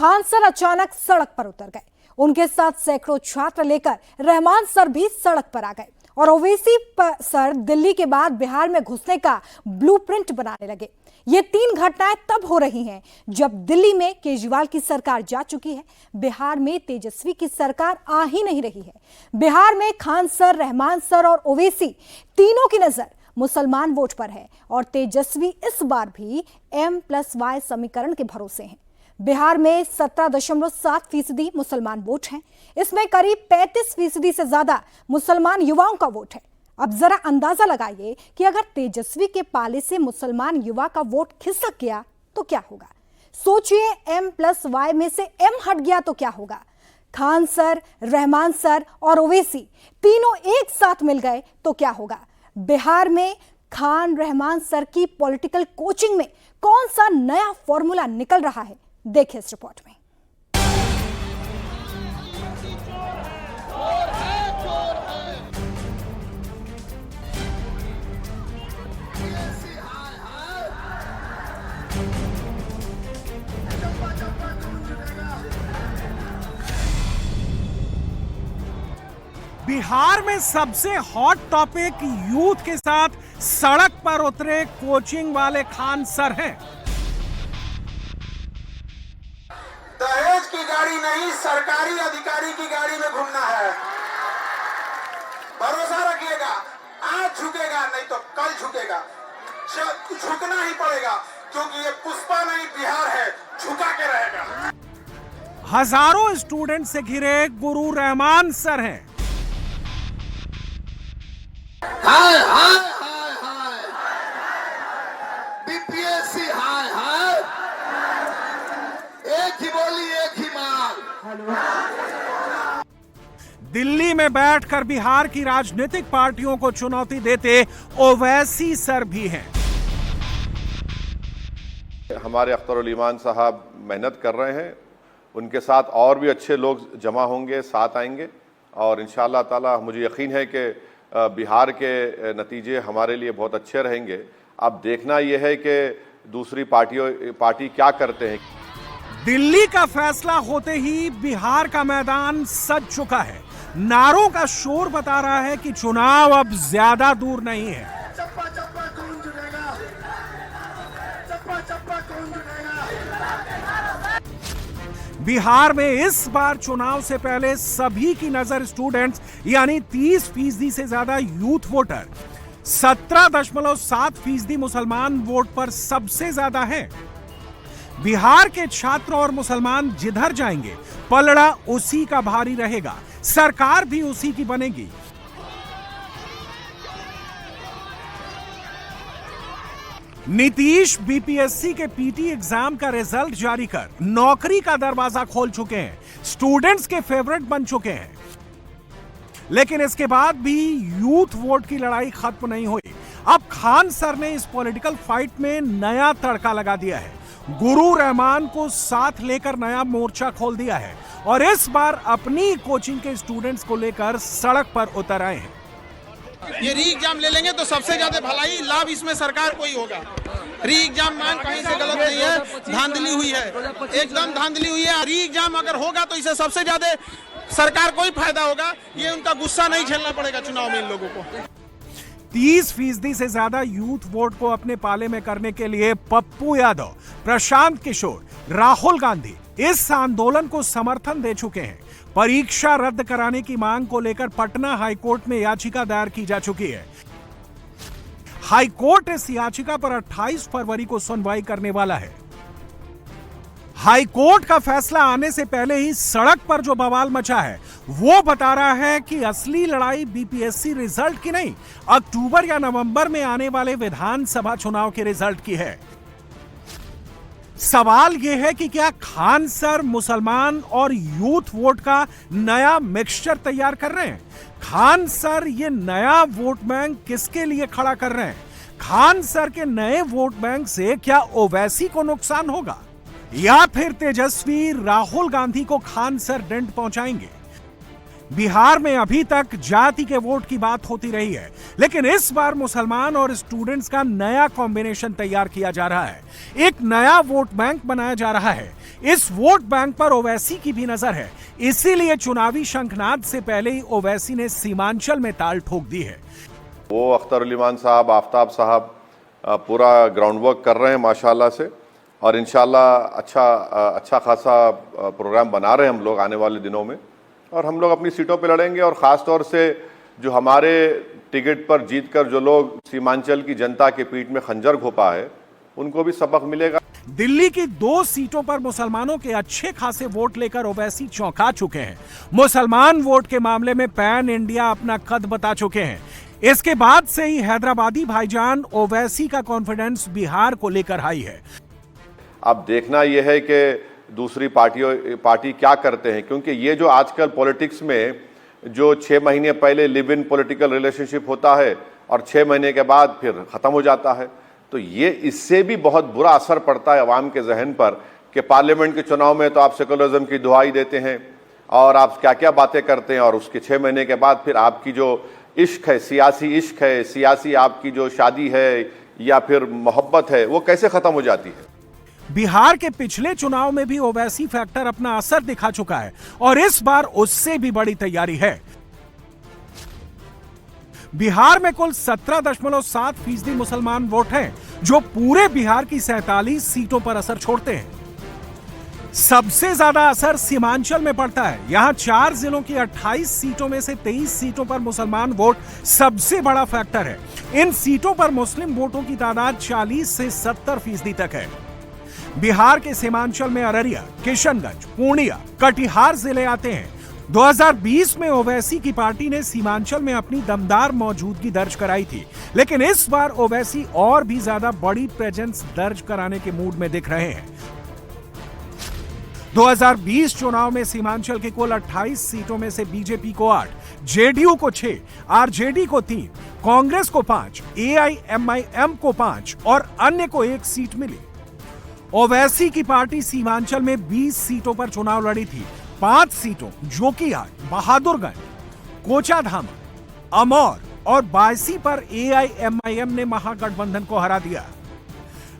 Khan sir अचानक सड़क पर उतर गए। उनके साथ सैकड़ों छात्र लेकर रहमान सर भी सड़क पर आ गए और ओवैसी सर दिल्ली के बाद बिहार में घुसने का ब्लूप्रिंट बनाने लगे। ये 3 घटनाएं तब हो रही हैं जब दिल्ली में केजरीवाल की सरकार जा चुकी है, बिहार में तेजस्वी की सरकार आ ही नहीं रही है। बिहार में खान सर, रहमान सर और ओवैसी तीनों की नजर मुसलमान वोट पर है और तेजस्वी इस बार भी M+Y समीकरण के भरोसे हैं। बिहार में 17.7% मुसलमान वोट हैं। इसमें करीब 35% से ज्यादा मुसलमान युवाओं का वोट है। अब जरा अंदाजा लगाइए कि अगर तेजस्वी के पाले से मुसलमान युवा का वोट खिसक गया तो क्या होगा। सोचिए, M+Y में से M हट गया तो क्या होगा। खान सर, रहमान सर और ओवैसी तीनों एक साथ मिल गए तो क्या होगा। बिहार में खान रहमान सर की पॉलिटिकल कोचिंग में कौन सा नया फॉर्मूला निकल रहा है, देखिए इस रिपोर्ट में। बिहार में सबसे हॉट टॉपिक यूथ के साथ सड़क पर उतरे कोचिंग वाले खान सर हैं। दहेज की गाड़ी नहीं, सरकारी अधिकारी की गाड़ी में घूमना है। भरोसा रखिएगा, आज झुकेगा नहीं तो कल झुकेगा। झुकना ही पड़ेगा क्योंकि ये पुष्पा नहीं बिहार है, झुका के रहेगा। हजारों स्टूडेंट से घिरे गुरु रहमान सर हैं। हाय हाय हाय हाय, बीपीएससी हाय हाय, एक ही बोली एक ही माल। दिल्ली में बैठकर बिहार की राजनीतिक पार्टियों को चुनौती देते ओवैसी सर भी हैं। हमारे अख्तरुल ईमान साहब मेहनत कर रहे हैं, उनके साथ और भी अच्छे लोग जमा होंगे, साथ आएंगे और इंशाअल्लाह ताला मुझे यकीन है कि बिहार के नतीजे हमारे लिए बहुत अच्छे रहेंगे। अब देखना यह है कि दूसरी पार्टी क्या करते हैं। दिल्ली का फैसला होते ही बिहार का मैदान सज चुका है। नारों का शोर बता रहा है कि चुनाव अब ज्यादा दूर नहीं है। चप्पा चप्पा कौन जुटेगा, चप्पा चप्पा कौन जुटेगा। बिहार में इस बार चुनाव से पहले सभी की नजर स्टूडेंट्स यानी 30% से ज्यादा यूथ वोटर, 17.7% मुसलमान वोट पर सबसे ज्यादा है। बिहार के छात्र और मुसलमान जिधर जाएंगे पलड़ा उसी का भारी रहेगा, सरकार भी उसी की बनेगी। नीतीश बीपीएससी के पीटी एग्जाम का रिजल्ट जारी कर नौकरी का दरवाजा खोल चुके हैं, स्टूडेंट्स के फेवरेट बन चुके हैं। लेकिन इसके बाद भी यूथ वोट की लड़ाई खत्म नहीं हुई। अब खान सर ने इस पॉलिटिकल फाइट में नया तड़का लगा दिया है। गुरु रहमान को साथ लेकर नया मोर्चा खोल दिया है और इस बार अपनी कोचिंग के स्टूडेंट्स को लेकर सड़क पर उतर आए हैं। ये री एग्जाम ले लेंगे तो सबसे ज्यादा भलाई लाभ इसमें सरकार को ही होगा। री एग्जाम मान कहीं से गलत नहीं है, धांधली हुई है, एकदम धांधली हुई है। री एग्जाम अगर होगा तो इससे सबसे ज्यादा सरकार को ही फायदा होगा। ये उनका गुस्सा नहीं झेलना पड़ेगा चुनाव में इन लोगों को। 30% से ज्यादा यूथ वोट को अपने पाले में करने के लिए पप्पू यादव, प्रशांत किशोर, राहुल गांधी इस आंदोलन को समर्थन दे चुके हैं। परीक्षा रद्द कराने की मांग को लेकर पटना हाईकोर्ट में याचिका दायर की जा चुकी है। हाईकोर्ट इस याचिका पर 28 फरवरी को सुनवाई करने वाला है। हाईकोर्ट का फैसला आने से पहले ही सड़क पर जो बवाल मचा है वो बता रहा है कि असली लड़ाई बीपीएससी रिजल्ट की नहीं, अक्टूबर या नवंबर में आने वाले विधानसभा चुनाव के रिजल्ट की है। सवाल यह है कि क्या खान सर मुसलमान और यूथ वोट का नया मिक्सचर तैयार कर रहे हैं। खान सर ये नया वोट बैंक किसके लिए खड़ा कर रहे हैं। खान सर के नए वोट बैंक से क्या ओवैसी को नुकसान होगा या फिर तेजस्वी राहुल गांधी को खान सर डेंट पहुंचाएंगे। बिहार में अभी तक जाति के वोट की बात होती रही है, लेकिन इस बार मुसलमान और स्टूडेंट्स का नया कॉम्बिनेशन तैयार किया जा रहा है। एक नया वोट बैंक बनाया जा रहा है। इस वोट बैंक पर ओवैसी की भी नजर है, इसीलिए चुनावी शंखनाद से पहले ही ओवैसी ने सीमांचल में ताल ठोक दी है। वो अख्तर ईमान साहब, आफ्ताब साहब पूरा ग्राउंड वर्क कर रहे हैं माशाल्लाह से, और इंशाल्लाह अच्छा खासा प्रोग्राम बना रहे हैं हम लोग आने वाले दिनों में, और हम लोग अपनी सीटों पे लड़ेंगे। और ख़ास तौर से जो हमारे टिकट पर जीतकर जो लोग सीमांचल की जनता के पीठ में खंजर घोपा है, उनको भी सबक मिलेगा। दिल्ली की 2 सीटों पर मुसलमानों के अच्छे खासे वोट लेकर ओवैसी चौंका चुके हैं। मुसलमान वोट के मामले में पैन इंडिया अपना कद बता चुके हैं। इसके बाद से ही हैदराबादी भाईजान ओवैसी का कॉन्फिडेंस बिहार को लेकर हाई है। अब देखना यह है कि दूसरी पार्टी क्या करते हैं, क्योंकि ये जो आजकल पॉलिटिक्स में जो 6 महीने पहले लिव इन पॉलिटिकल रिलेशनशिप होता है और 6 महीने के बाद फिर खत्म हो जाता है, तो ये इससे भी बहुत बुरा असर पड़ता है अवाम के जहन पर कि पार्लियामेंट के चुनाव में तो आप सेकुलरिज्म की दुहाई देते हैं और आप क्या क्या बातें करते हैं, और उसके 6 महीने के बाद फिर आपकी जो इश्क है, सियासी आपकी जो शादी है या फिर मोहब्बत है, वो कैसे खत्म हो जाती है। बिहार के पिछले चुनाव में भी ओवैसी फैक्टर अपना असर दिखा चुका है और इस बार उससे भी बड़ी तैयारी है। बिहार में कुल 17.7% मुसलमान वोट हैं, जो पूरे बिहार की 47 सीटों पर असर छोड़ते हैं। सबसे ज्यादा असर सीमांचल में पड़ता है। यहां 4 जिलों की 28 सीटों में से 23 सीटों पर मुसलमान वोट सबसे बड़ा फैक्टर है। इन सीटों पर मुस्लिम वोटों की तादाद 40 से 70% तक है। बिहार के सीमांचल में अररिया, किशनगंज, पूर्णिया, कटिहार जिले आते हैं। 2020 में ओवैसी की पार्टी ने सीमांचल में अपनी दमदार मौजूदगी दर्ज कराई थी, लेकिन इस बार ओवैसी और भी ज्यादा बड़ी प्रेजेंस दर्ज कराने के मूड में दिख रहे हैं। 2020 चुनाव में सीमांचल के कुल 28 सीटों में से बीजेपी को 8, जेडीयू को 6, आरजेडी को 3, कांग्रेस को 5, एआईएमआईएम को 5 और अन्य को 1 सीट मिली। ओवैसी की पार्टी सीमांचल में 20 सीटों पर चुनाव लड़ी थी। 5 सीटों जोकीहाट, बहादुरगंज, कोचाधामा, अमौर और बायसी पर एआईएमआईएम ने महागठबंधन को हरा दिया।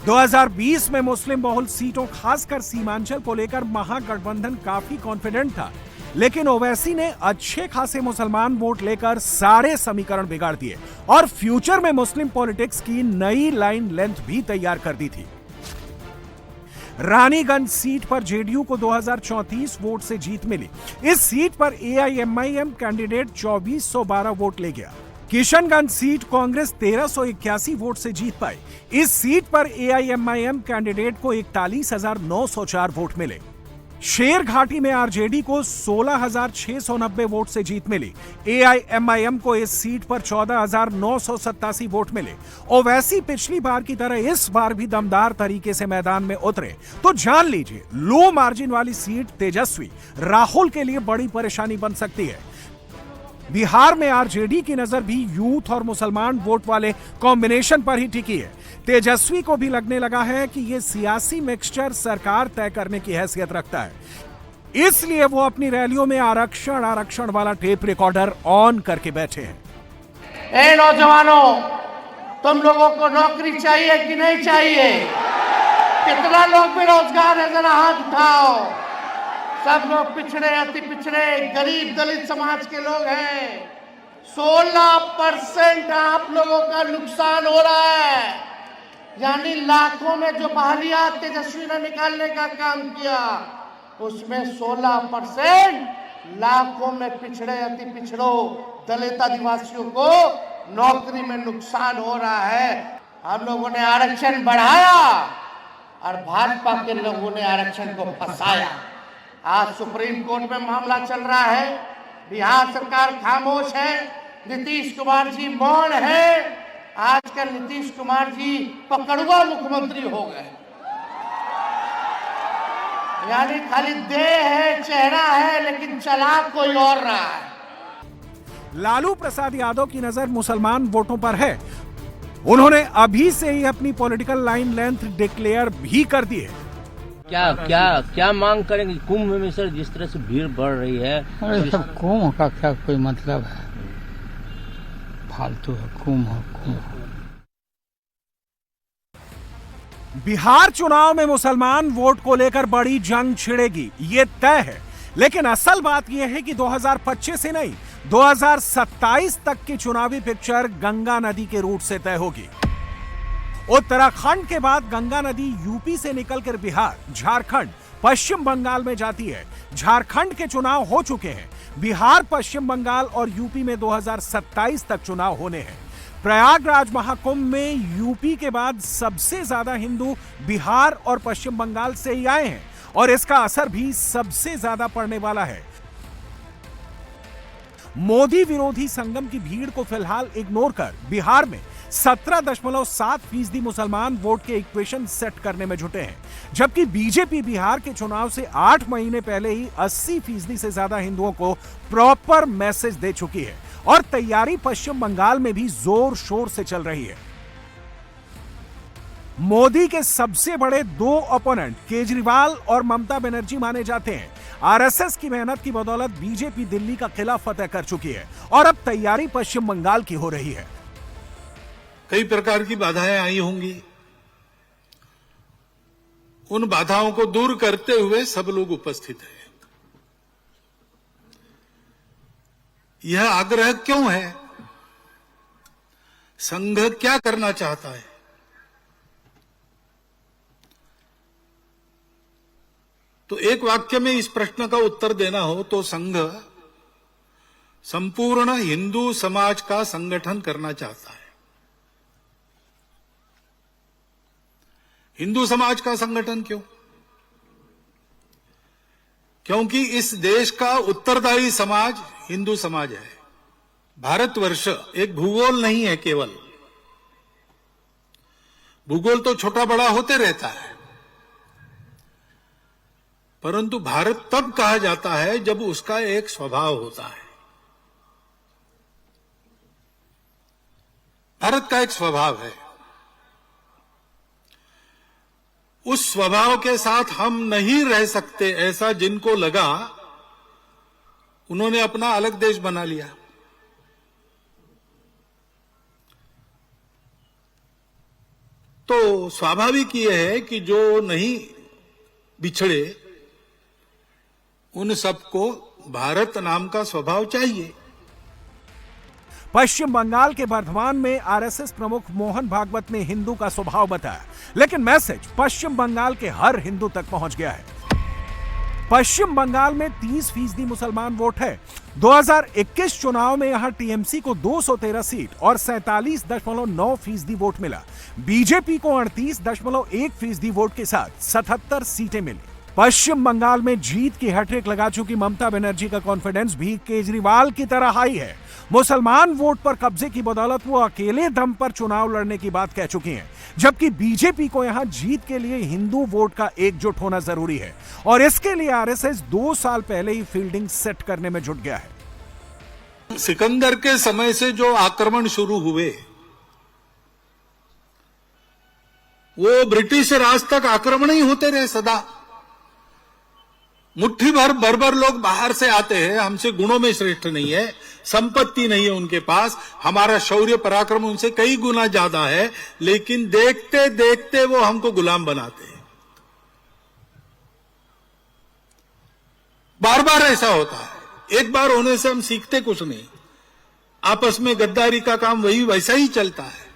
2020 में मुस्लिम बहुल सीटों खासकर सीमांचल को लेकर महागठबंधन काफी कॉन्फिडेंट था, लेकिन ओवैसी ने अच्छे खासे मुसलमान वोट लेकर सारे समीकरण बिगाड़ दिए और फ्यूचर में मुस्लिम पॉलिटिक्स की नई लाइन लेंथ भी तैयार कर दी थी। रानीगंज सीट पर जेडीयू को 2034 वोट से जीत मिली। इस सीट पर एआईएमआईएम कैंडिडेट 2412 वोट ले गया। किशनगंज सीट कांग्रेस 1381 वोट से जीत पाई। इस सीट पर एआईएमआईएम कैंडिडेट को 41,904 वोट मिले। शेर घाटी में आरजेडी को 16,690 वोट से जीत मिली। एआईएमआईएम को इस सीट पर 14,987 वोट मिले। ओवैसी पिछली बार की तरह इस बार भी दमदार तरीके से मैदान में उतरे तो जान लीजिए, लो मार्जिन वाली सीट तेजस्वी राहुल के लिए बड़ी परेशानी बन सकती है। बिहार में आरजेडी की नजर भी यूथ और मुसलमान वोट वाले कॉम्बिनेशन पर ही टिकी है। तेजस्वी को भी लगने लगा है कि यह सियासी मिक्सचर सरकार तय करने की हैसियत रखता है, इसलिए वो अपनी रैलियों में आरक्षण वाला टेप रिकॉर्डर ऑन करके बैठे हैं। ए नौजवानों, तुम लोगों को नौकरी चाहिए कि नहीं चाहिए? कितना लोग बेरोजगार है, जरा हाथ उठाओ। सब लोग पिछड़े, अति पिछड़े, गरीब दलित समाज के लोग हैं। 16% आप लोगों का नुकसान हो रहा है। यानी लाखों में जो बहालियां तेजस्वी ने निकालने का काम किया, उसमें 16% लाखों में पिछड़े, अति पिछड़ों, दलित आदिवासियों को नौकरी में नुकसान हो रहा है। हम लोगों ने आरक्षण बढ़ाया और भाजपा के लोगों ने आरक्षण को फंसाया। आज सुप्रीम कोर्ट में मामला चल रहा है। बिहार सरकार खामोश है, नीतीश कुमार जी मौन है। आजकल नीतीश कुमार जी पकड़ुआ मुख्यमंत्री हो गए, यानी खाली देह है, चेहरा है, लेकिन चला कोई और रहा है। लालू प्रसाद यादव की नजर मुसलमान वोटों पर है। उन्होंने अभी से ही अपनी पॉलिटिकल लाइन लेंथ डिक्लेयर भी कर दी है। क्या मांग करेंगे? कुंभ में सर जिस तरह से भीड़ बढ़ रही है, अरे सब कुंभ का क्या कोई मतलब है? फालतू है कुंभ। बिहार चुनाव में मुसलमान वोट को लेकर बड़ी जंग छिड़ेगी, ये तय है। लेकिन असल बात यह है कि 2025 से नहीं, 2027 तक की चुनावी पिक्चर गंगा नदी के रूट से तय होगी। उत्तराखंड के बाद गंगा नदी यूपी से निकलकर बिहार, झारखंड, पश्चिम बंगाल में जाती है। झारखंड के चुनाव हो चुके हैं। बिहार, पश्चिम बंगाल और यूपी में 2027 तक चुनाव होने हैं। प्रयागराज महाकुंभ में यूपी के बाद सबसे ज्यादा हिंदू बिहार और पश्चिम बंगाल से ही आए हैं और इसका असर भी सबसे ज्यादा पड़ने वाला है। मोदी विरोधी संगम की भीड़ को फिलहाल इग्नोर कर बिहार में 17.7% मुसलमान वोट के इक्वेशन सेट करने में जुटे हैं, जबकि बीजेपी बिहार के चुनाव से 8 महीने पहले ही 80% से ज्यादा हिंदुओं को प्रॉपर मैसेज दे चुकी है और तैयारी पश्चिम बंगाल में भी जोर शोर से चल रही है। मोदी के सबसे बड़े दो ओपोनेंट केजरीवाल और ममता बनर्जी माने जाते हैं। आरएसएस की मेहनत की बदौलत बीजेपी दिल्ली का किला फतेह कर चुकी है और अब तैयारी पश्चिम बंगाल की हो रही है। कई प्रकार की बाधाएं आई होंगी, उन बाधाओं को दूर करते हुए सब लोग उपस्थित हैं। यह आग्रह क्यों है? संघ क्या करना चाहता है? तो एक वाक्य में इस प्रश्न का उत्तर देना हो तो संघ संपूर्ण हिंदू समाज का संगठन करना चाहता है। हिंदू समाज का संगठन क्यों? क्योंकि इस देश का उत्तरदायी समाज हिंदू समाज है। भारतवर्ष एक भूगोल नहीं है केवल, भूगोल तो छोटा बड़ा होते रहता है, परंतु भारत तब कहा जाता है जब उसका एक स्वभाव होता है। भारत का एक स्वभाव है, उस स्वभाव के साथ हम नहीं रह सकते ऐसा जिनको लगा, उन्होंने अपना अलग देश बना लिया। तो स्वाभाविक यह है कि जो नहीं बिछड़े उन सबको भारत नाम का स्वभाव चाहिए। पश्चिम बंगाल के बर्धमान में आरएसएस प्रमुख मोहन भागवत ने हिंदू का स्वभाव बताया, लेकिन मैसेज पश्चिम बंगाल के हर हिंदू तक पहुंच गया है। पश्चिम बंगाल में 30% मुसलमान वोट है। 2021 चुनाव में यहां टीएमसी को 213 सीट और 47.9% वोट मिला। बीजेपी को 38.1% वोट के साथ 77 सीटें मिली। पश्चिम बंगाल में जीत की हैट्रिक लगा चुकी ममता बनर्जी का कॉन्फिडेंस भी केजरीवाल की तरह हाई है। मुसलमान वोट पर कब्जे की बदौलत वो अकेले दम पर चुनाव लड़ने की बात कह चुकी हैं, जबकि बीजेपी को यहां जीत के लिए हिंदू वोट का एकजुट होना जरूरी है और इसके लिए आरएसएस 2 साल पहले ही फील्डिंग सेट करने में जुट गया है। सिकंदर के समय से जो आक्रमण शुरू हुए, वो ब्रिटिश राज तक आक्रमण ही होते रहे सदा। मुट्ठी भर बर्बर लोग बाहर से आते हैं, हमसे गुणों में श्रेष्ठ नहीं है, संपत्ति नहीं है उनके पास, हमारा शौर्य पराक्रम उनसे कई गुना ज्यादा है, लेकिन देखते देखते वो हमको गुलाम बनाते हैं। बार बार ऐसा होता है, एक बार होने से हम सीखते कुछ नहीं, आपस में गद्दारी का काम वही वैसा ही चलता है।